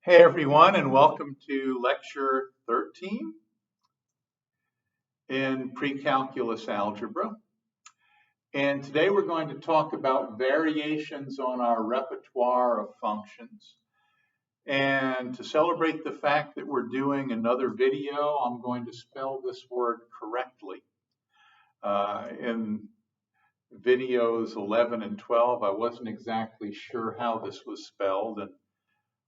Hey everyone, and welcome to lecture 13 in pre-calculus algebra. And today we're going to talk about variations on our repertoire of functions. And to celebrate the fact that we're doing another video, I'm going to spell this word correctly. In videos 11 and 12, I wasn't exactly sure how this was spelled, and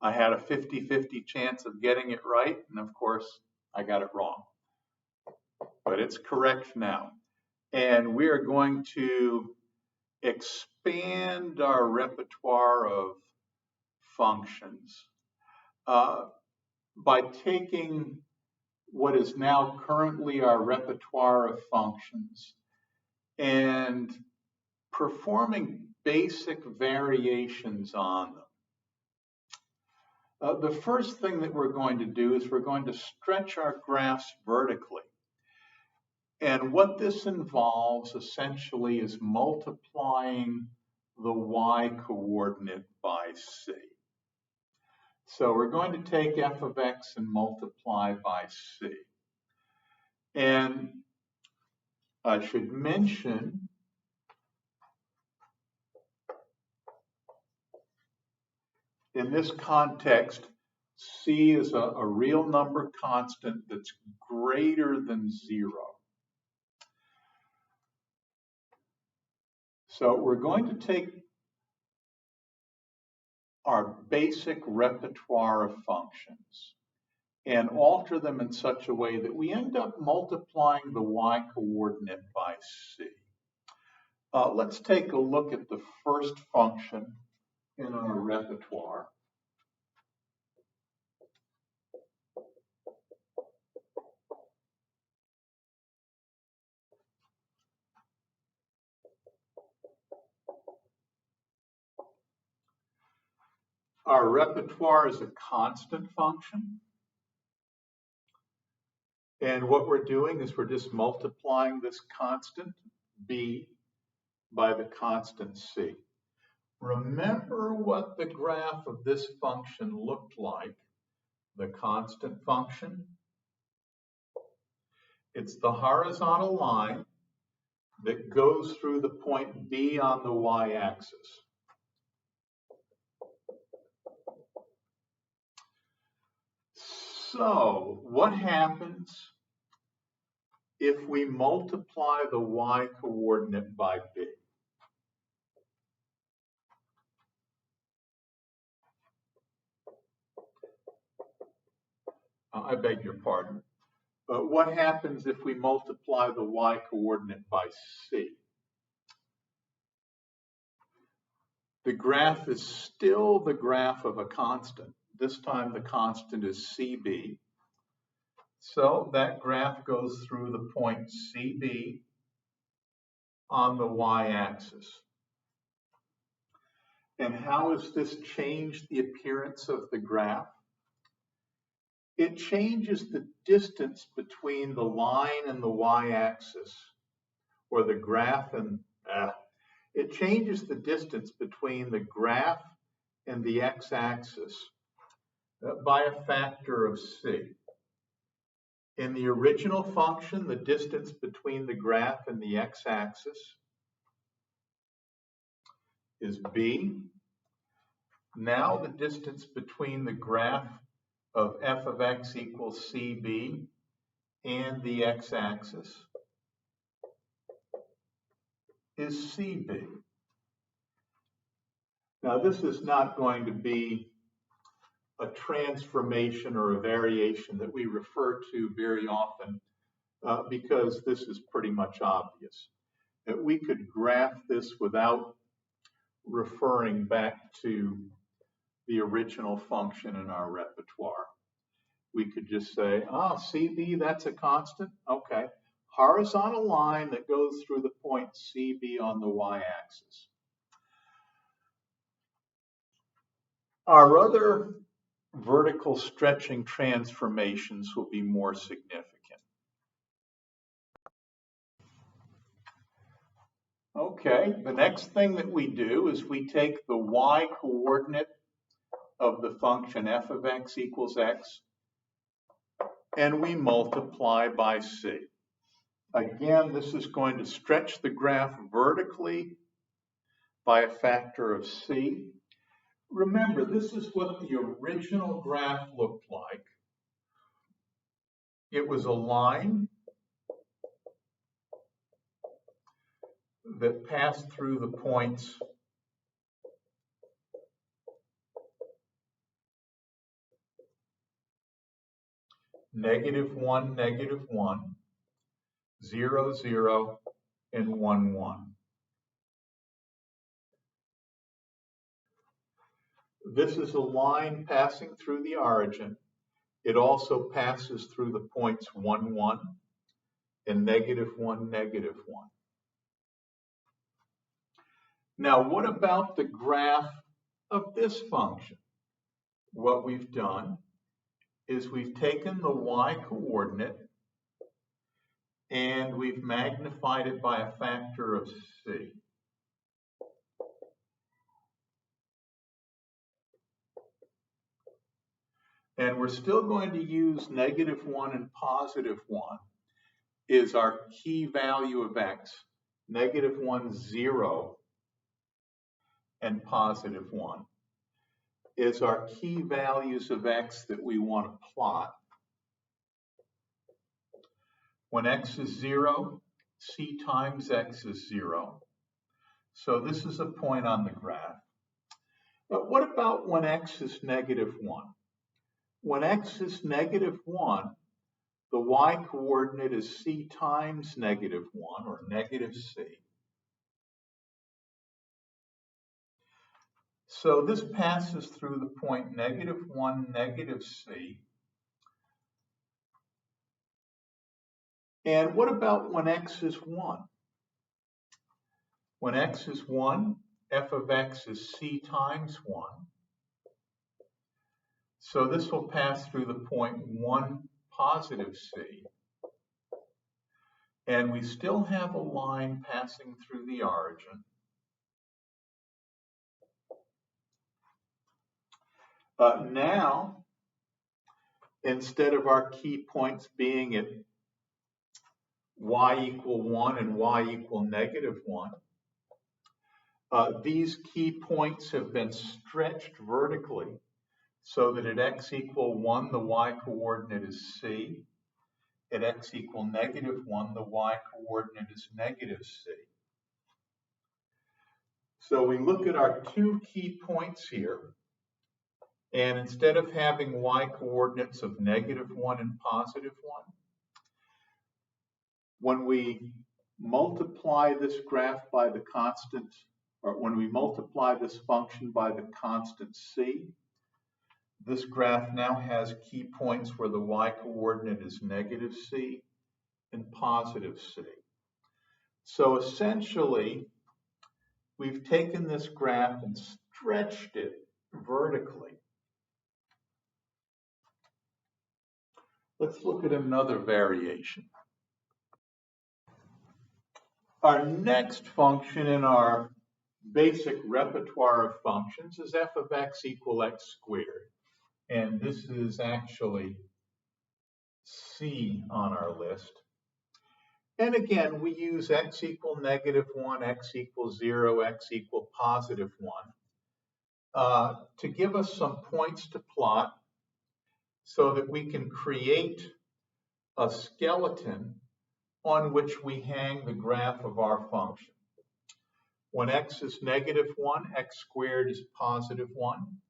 I had a 50-50 chance of getting it right, and of course, I got it wrong. But it's correct now. And we are going to expand our repertoire of functions by taking what is now currently our repertoire of functions and performing basic variations on them. The first thing that we're going to do is we're going to stretch our graphs vertically. And what this involves essentially is multiplying the y coordinate by c. So we're going to take f of x and multiply by c. And I should mention in this context, c is a real number constant that's greater than 0. So we're going to take our basic repertoire of functions and alter them in such a way that we end up multiplying the y coordinate by c. Let's take a look at the first function in our repertoire. Our repertoire is a constant function. And what we're doing is we're just multiplying this constant b by the constant c. Remember what the graph of this function looked like, the constant function. It's the horizontal line that goes through the point B on the y-axis. So what happens if we multiply the y coordinate by b? I beg your pardon. But what happens if we multiply the y coordinate by c? The graph is still the graph of a constant. This time the constant is CB. So that graph goes through the point CB on the y-axis. And how has this changed the appearance of the graph? It changes the distance between the line and the y-axis, or the graph and, it changes the distance between the graph and the x-axis by a factor of c. In the original function, the distance between the graph and the x-axis is b. Now the distance between the graph of f of x equals cb and the x-axis is cb. Now this is not going to be a transformation or a variation that we refer to very often because this is pretty much obvious. That we could graph this without referring back to the original function in our repertoire. We could just say, CB, that's a constant. Okay. Horizontal line that goes through the point CB on the y-axis. Our other vertical stretching transformations will be more significant. Okay, the next thing that we do is we take the y coordinate of the function f of x equals x, and we multiply by c. Again, this is going to stretch the graph vertically by a factor of c. Remember, this is what the original graph looked like. It was a line that passed through the points -1, -1, 0, 0, and 1, 1. This is a line passing through the origin. It also passes through the points 1, 1, and -1, -1. Now, what about the graph of this function? What we've done is we've taken the y coordinate and we've magnified it by a factor of c. And we're still going to use -1 and +1 is our key value of x. -1, 0, and +1 is our key values of x that we want to plot. When x is 0, c times x is 0. So this is a point on the graph. But what about when x is -1? When x is -1, the y coordinate is c times -1, or -c. So this passes through the point -1, -c. And what about when x is 1? When x is 1, f of x is c times 1. So this will pass through the point 1, +c. And we still have a line passing through the origin. Now, instead of our key points being at y equal 1 and y equal -1, these key points have been stretched vertically so that at x equal 1, the y coordinate is c. At x equal -1, the y coordinate is -c. So we look at our two key points here, and instead of having y coordinates of -1 and +1, when we multiply this graph by the constant, or when we multiply this function by the constant c, this graph now has key points where the y coordinate is -c and +c. So essentially, we've taken this graph and stretched it vertically. Let's look at another variation. Our next function in our basic repertoire of functions is f of x equal x squared. And this is actually C on our list. And again, we use x equal -1, x equals 0, x equal +1 to give us some points to plot so that we can create a skeleton on which we hang the graph of our function. When x is -1, x squared is +1.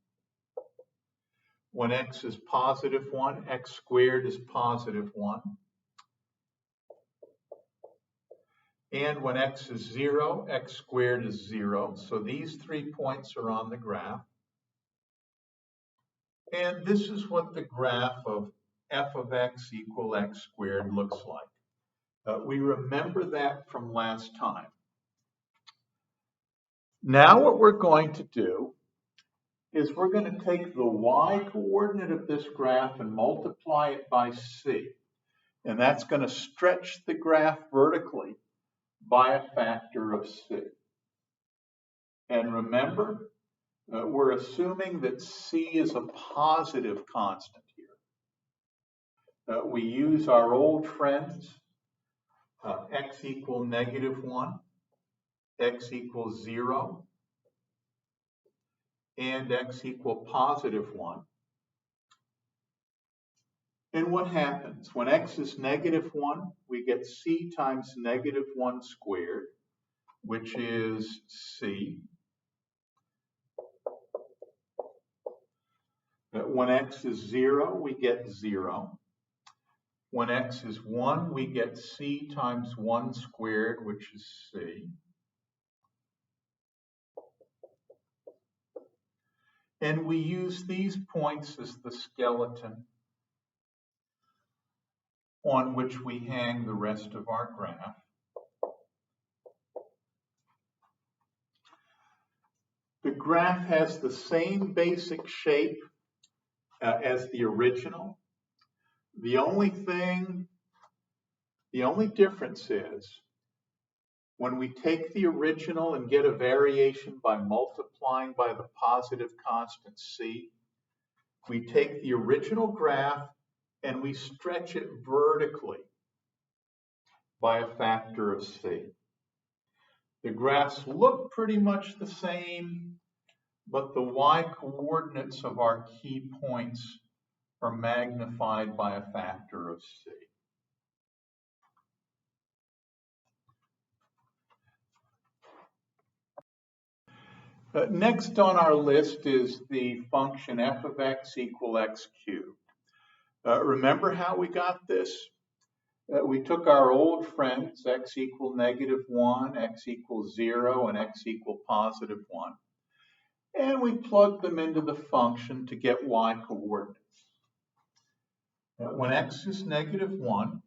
When x is +1, x squared is +1. And when x is 0, x squared is 0. So these 3 points are on the graph. And this is what the graph of f of x equal x squared looks like. We remember that from last time. Now what we're going to do is we're going to take the y coordinate of this graph and multiply it by c. And that's going to stretch the graph vertically by a factor of c. And remember we're assuming that C is a positive constant here. We use our old friends, x equal -1, x equals 0, and x equal +1. And what happens? When x is -1, we get C times -1 squared, which is C. When x is 0, we get 0. When x is 1, we get C times 1 squared, which is C. And we use these points as the skeleton on which we hang the rest of our graph. The graph has the same basic shape as the original. The only difference is when we take the original and get a variation by multiplying by the positive constant C, we take the original graph and we stretch it vertically by a factor of C. The graphs look pretty much the same, but the y-coordinates of our key points are magnified by a factor of C. Next on our list is the function f of x equal x cubed. Remember how we got this? We took our old friends, x equal -1, x equals 0, and x equal +1, and we plugged them into the function to get y-coordinates. When x is -1,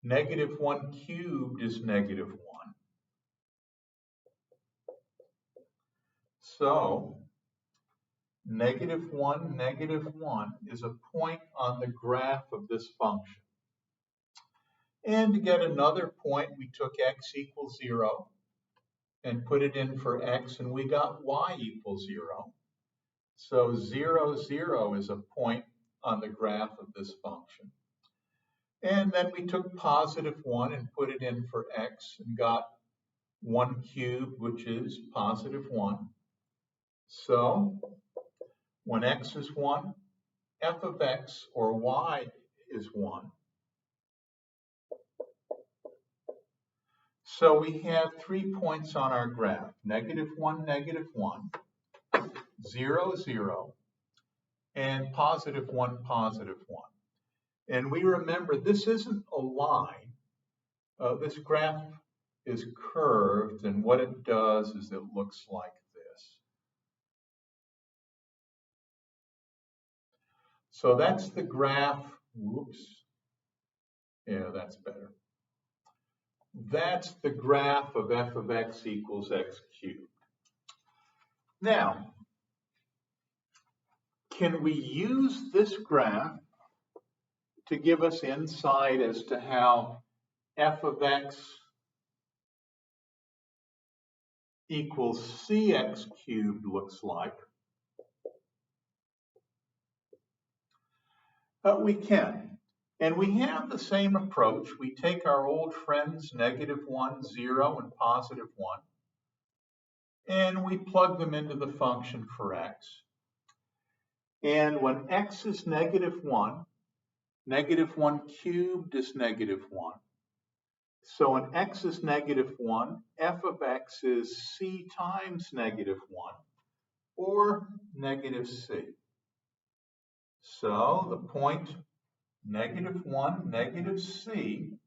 -1 cubed is -1. So, -1, -1 is a point on the graph of this function. And to get another point, we took x equals 0 and put it in for x, and we got y equals 0. So 0, 0 is a point on the graph of this function. And then we took +1 and put it in for x and got 1 cubed, which is +1. So when x is 1, f of x, or y, is 1. So we have 3 points on our graph, -1, -1, 0, 0, and +1, +1. And we remember this isn't a line. This graph is curved, and what it does is it looks like this. So that's the graph. Whoops. Yeah, that's better. That's the graph of f of x equals x cubed. Now, can we use this graph to give us insight as to how f of x equals cx cubed looks like? We can. And we have the same approach. We take our old friends, -1, 0, and +1, and we plug them into the function for x. And when x is -1, -1 cubed is -1. So when x is -1, f of x is c times -1, or -c. So the point -1, -c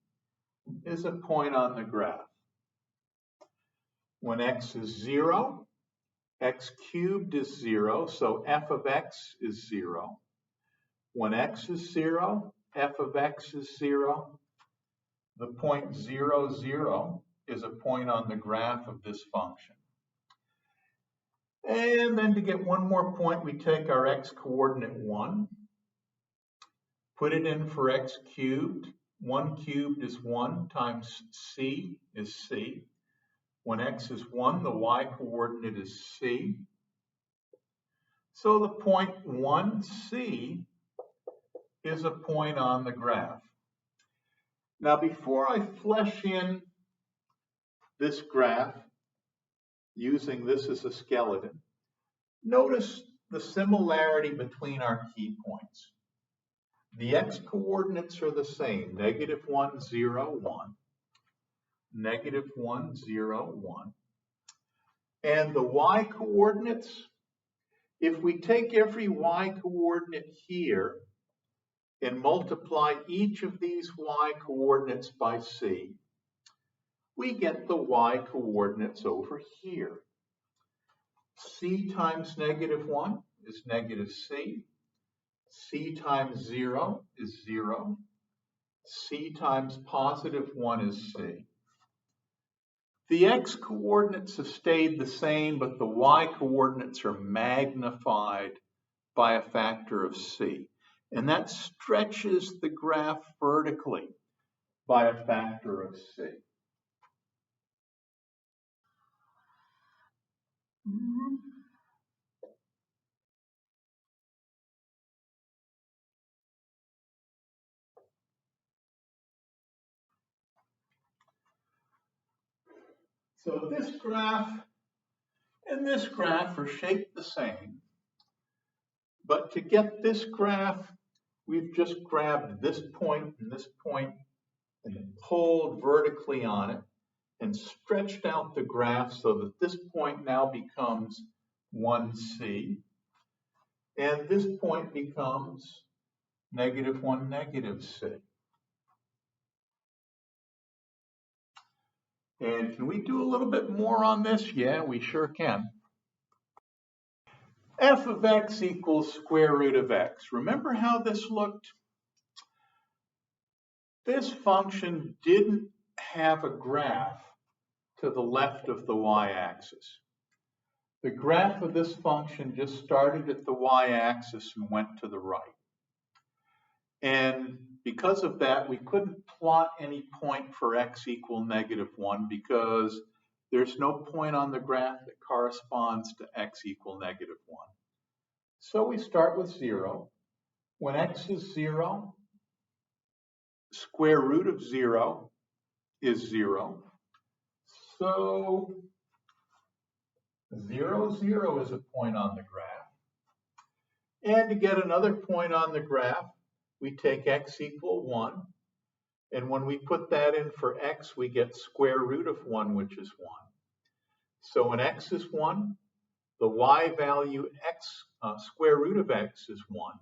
is a point on the graph. When x is 0, x cubed is 0, so f of x is 0. When x is 0, f of x is 0. The point 0, 0 is a point on the graph of this function. And then to get one more point, we take our x coordinate 1, put it in for x cubed. 1 cubed is 1 times c is c. When x is 1, the y coordinate is c. So the point 1C is a point on the graph. Now, before I flesh in this graph using this as a skeleton, notice the similarity between our key points. The x-coordinates are the same, -1, 0, 1, -1, 0, 1. And the y-coordinates, if we take every y-coordinate here and multiply each of these y-coordinates by c, we get the y-coordinates over here. C times -1 is -c. C times 0 is 0. C times +1 is c. The x-coordinates have stayed the same, but the y-coordinates are magnified by a factor of c. And that stretches the graph vertically by a factor of c. So this graph and this graph are shaped the same. But to get this graph, we've just grabbed this point and pulled vertically on it and stretched out the graph so that this point now becomes 1c. And this point becomes -1, -c. And can we do a little bit more on this? Yeah, we sure can. F of x equals square root of x. Remember how this looked? This function didn't have a graph to the left of the y-axis. The graph of this function just started at the y-axis and went to the right. And because of that, we couldn't plot any point for x equal -1 because there's no point on the graph that corresponds to x equal -1. So we start with 0. When x is 0, square root of 0 is 0. So 0, 0 is a point on the graph. And to get another point on the graph, we take x equal 1. And when we put that in for x, we get square root of 1, which is 1. So when x is 1, the y value x, square root of x is 1.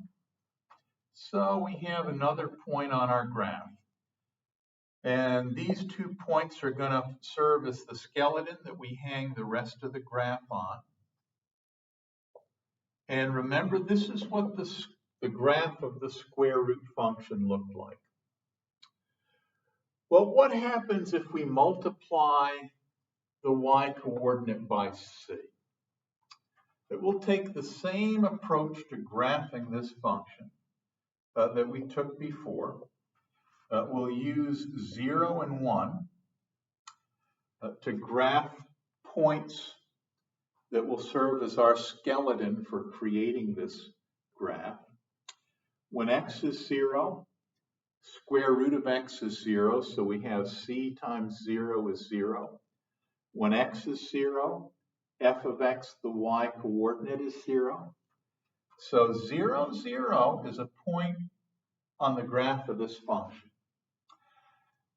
So we have another point on our graph. And these 2 points are going to serve as the skeleton that we hang the rest of the graph on. And remember, this is what the graph of the square root function looked like. Well, what happens if we multiply the y-coordinate by c? It will take the same approach to graphing this function that we took before. We'll use 0 and 1 to graph points that will serve as our skeleton for creating this graph. When x is 0, square root of x is 0, so we have c times 0 is 0. When x is 0, f of x, the y-coordinate, is 0. So 0, 0 is a point on the graph of this function.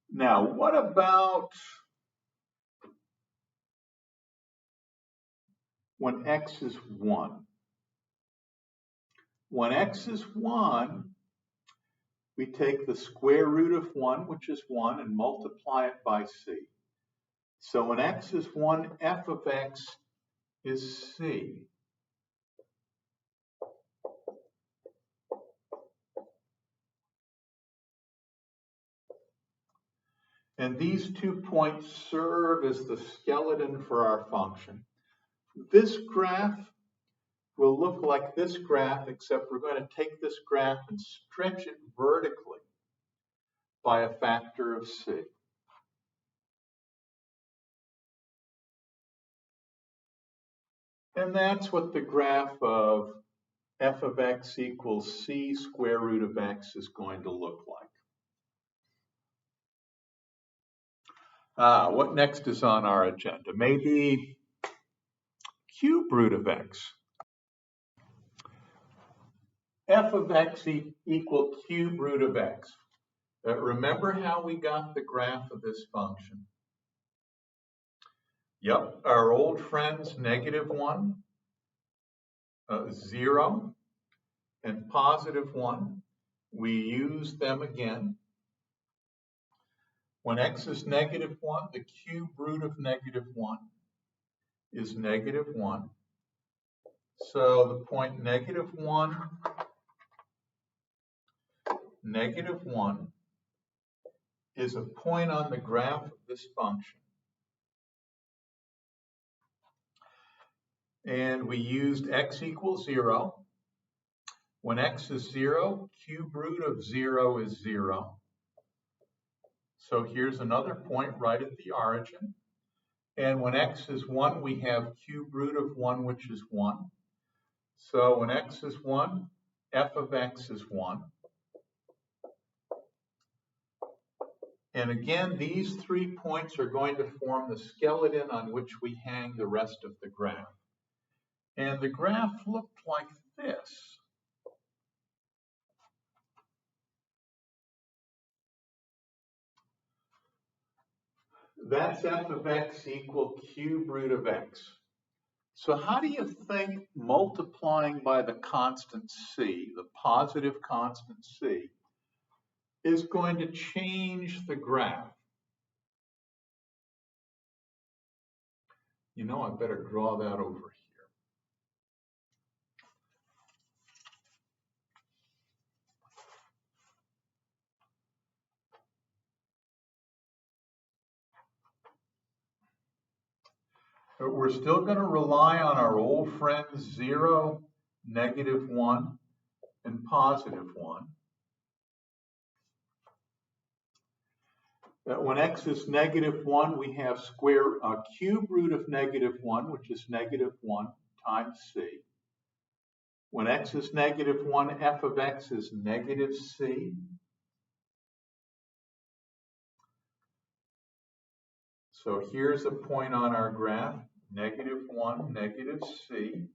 Now, what about when x is 1? When x is 1, we take the square root of 1, which is 1, and multiply it by c. So when x is 1, f of x is c. And these 2 points serve as the skeleton for our function. This graph will look like this graph, except we're going to take this graph and stretch it vertically by a factor of c. And that's what the graph of f of x equals c square root of x is going to look like. What next is on our agenda? Maybe cube root of x. F of x equal cube root of x. Remember how we got the graph of this function? Yep, our old friends, -1, 0, and +1. We use them again. When x is -1, the cube root of -1 is -1. So the point -1, -1 is a point on the graph of this function. And we used x equals 0. When x is 0, cube root of 0 is 0. So here's another point right at the origin. And when x is 1, we have cube root of 1, which is 1. So when x is 1, f of x is 1. And again, these 3 points are going to form the skeleton on which we hang the rest of the graph. And the graph looked like this. That's f of x equal cube root of x. So how do you think multiplying by the constant c, the positive constant c, is going to change the graph? You know, I better draw that over here. But we're still going to rely on our old friends 0, -1, and +1. When x is -1, we have cube root of -1, which is -1 times c. When x is -1, f of x is -c. So here's a point on our graph, -1, -c.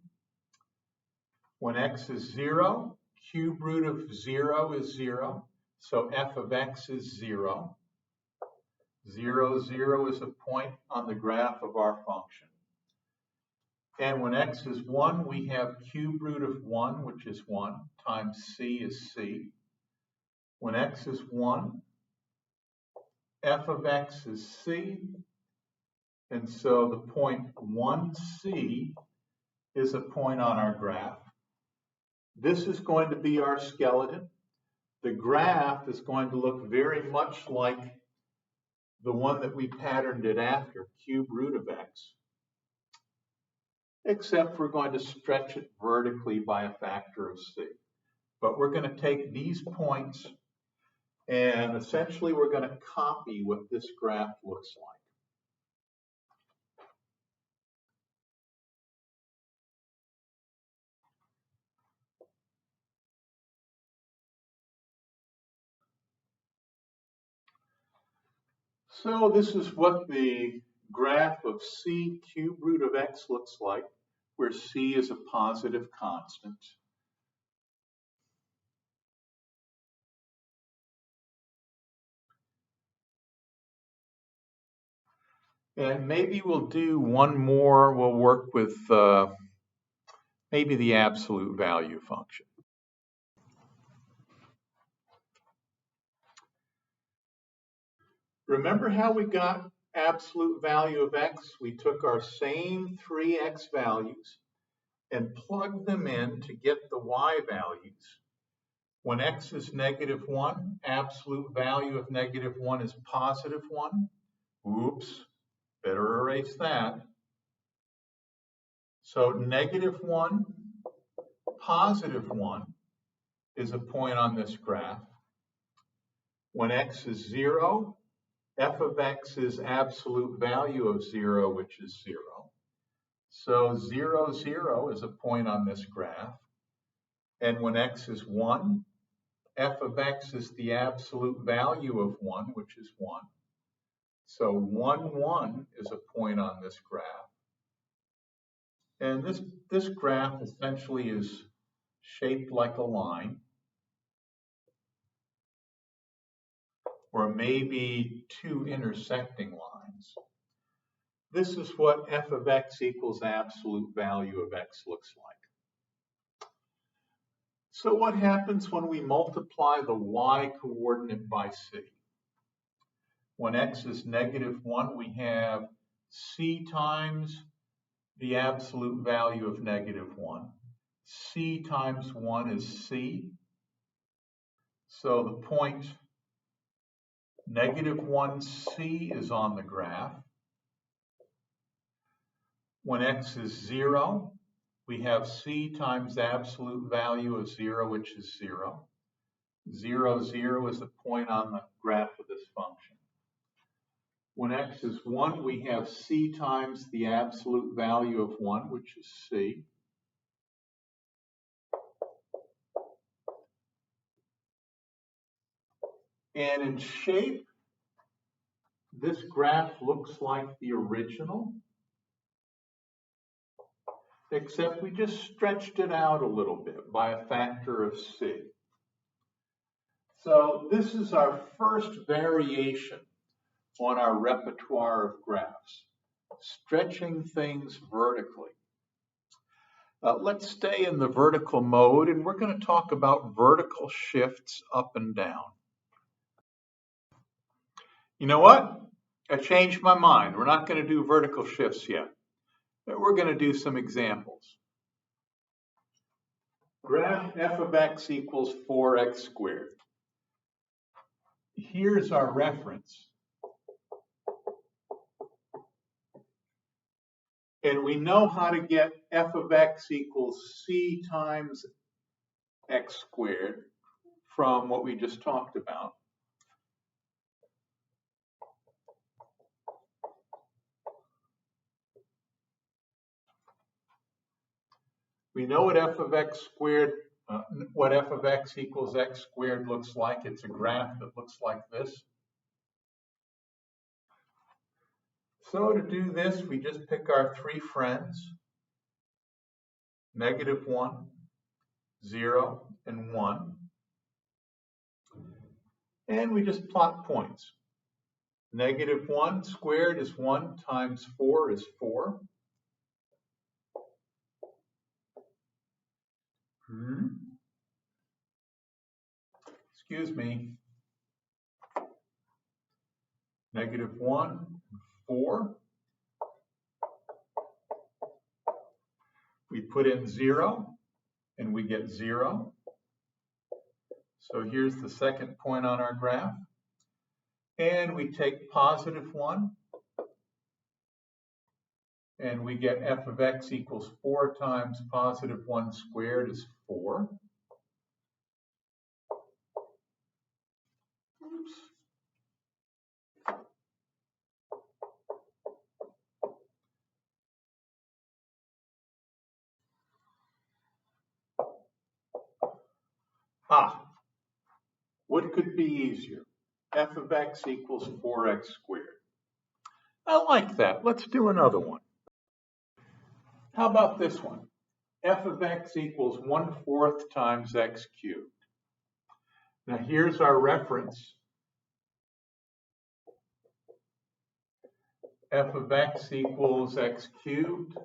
When x is 0, cube root of 0 is 0. So f of x is 0. 0, 0 is a point on the graph of our function. And when x is 1, we have cube root of 1, which is 1, times c is c. When x is 1, f of x is c. And so the point 1c is a point on our graph. This is going to be our skeleton. The graph is going to look very much like the one that we patterned it after, cube root of x. Except we're going to stretch it vertically by a factor of c. But we're going to take these points and essentially we're going to copy what this graph looks like. So this is what the graph of c cube root of x looks like, where c is a positive constant. And maybe we'll do one more. We'll work with maybe the absolute value function. Remember how we got absolute value of x? We took our same 3x values and plugged them in to get the y values. When x is -1, absolute value of -1 is +1. Oops, better erase that. So -1, +1 is a point on this graph. When x is 0, f of x is absolute value of 0, which is 0. So 0, 0 is a point on this graph. And when x is 1, f of x is the absolute value of 1, which is 1. So 1, 1 is a point on this graph. And this graph essentially is shaped like a line, or maybe two intersecting lines. This is what f of x equals absolute value of x looks like. So what happens when we multiply the y coordinate by c? When x is -1, we have c times the absolute value of -1. C times 1 is c. So the point -1c is on the graph. When x is 0, we have c times absolute value of 0, which is 0. 0, 0 is the point on the graph of this function. When x is 1, we have c times the absolute value of 1, which is c. And in shape, this graph looks like the original, except we just stretched it out a little bit by a factor of c. So this is our first variation on our repertoire of graphs, stretching things vertically. Let's stay in the vertical mode, and we're going to talk about vertical shifts up and down. You know what? I changed my mind. We're not going to do vertical shifts yet. We're going to do some examples. Graph f of x equals 4x squared. Here's our reference. And we know how to get f of x equals c times x squared from what we just talked about. We know what f of x squared, what f of x equals x squared looks like. It's a graph that looks like this. So to do this, we just pick our three friends, -1, 0, and 1. And we just plot points. -1 squared is 1 times 4 is 4. Excuse me. -1, 4. We put in 0 and we get 0. So here's the second point on our graph. And we take +1 and we get f of x equals 4 times +1 squared is 4. Oops. What could be easier? F of x equals 4x squared. I like that. Let's do another one. How about this one? F of x equals 1/4 times x cubed. Now here's our reference. F of x equals x cubed.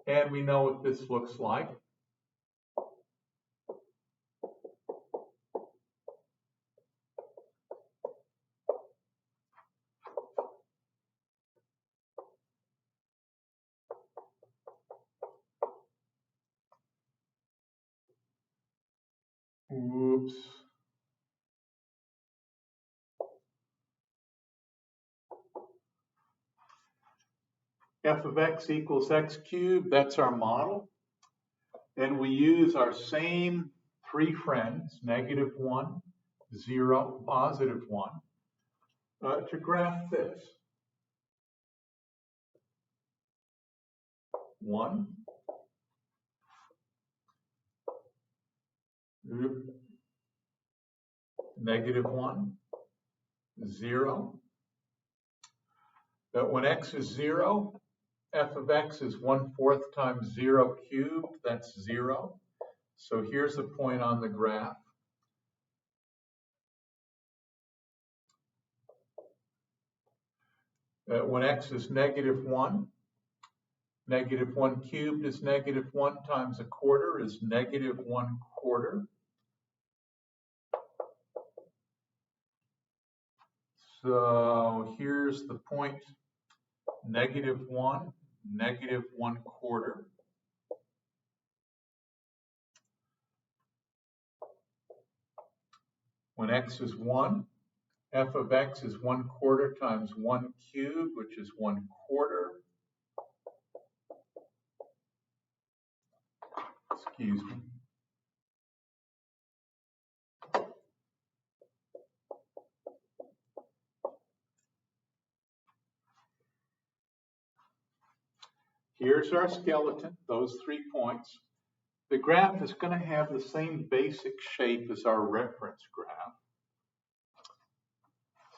And we know what this looks like. Oops. F of x equals x cubed, that's our model. And we use our same three friends, -1, 0, +1, to graph this. 1, negative 1, 0. But when x is 0, f of x is 1/4 times 0 cubed, that's 0. So here's a point on the graph. When x is negative 1, negative 1 cubed is negative 1 times 1/4 is negative 1/4. So here's the point, negative 1, negative 1/4. When x is 1, f of x is 1/4 times 1 cubed, which is 1/4. Excuse me. Here's our skeleton, those 3 points. The graph is going to have the same basic shape as our reference graph.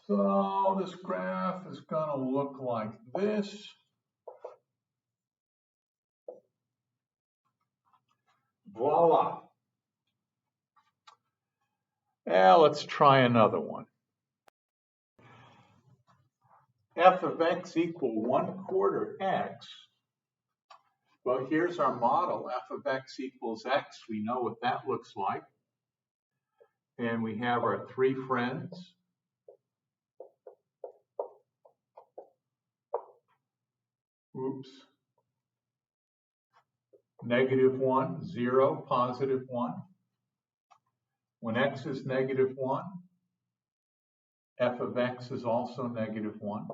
So this graph is going to look like this. Voila. Now let's try another one. F of x equal 1/4 x. Well, here's our model, f of x equals x. We know what that looks like. And we have our 3 friends. Oops. Negative 1, 0, positive 1. When x is negative 1, f of x is also negative 1.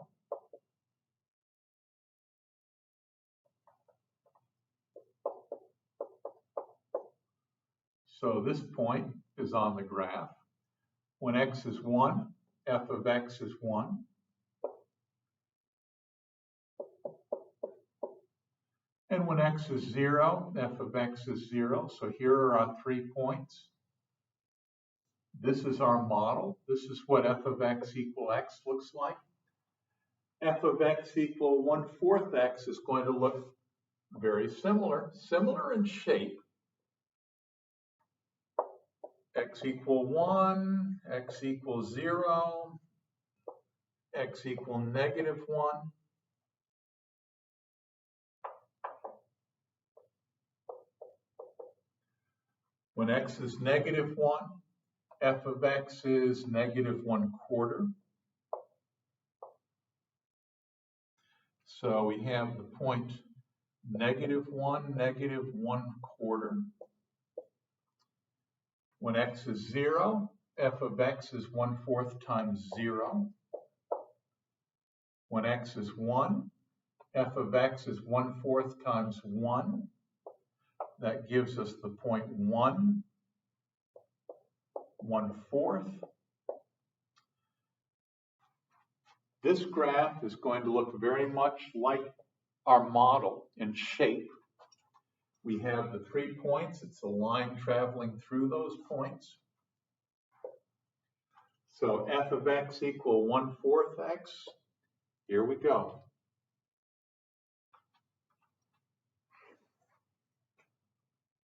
So this point is on the graph. When x is 1, f of x is 1. And when x is 0, f of x is 0. So here are our 3 points. This is our model. This is what f of x equal x looks like. F of x equal 1/4 x is going to look very similar in shape. X equal 1, x equals 0, x equal negative 1. When x is negative 1, f of x is negative 1/4. So we have the point negative 1, negative 1/4. When x is 0, f of x is 1/4 times 0. When x is 1, f of x is 1/4 times 1. That gives us the point 1, 1/4. This graph is going to look very much like our model in shape. We have the 3 points. It's a line traveling through those points. So f of x equal 1/4 x. Here we go.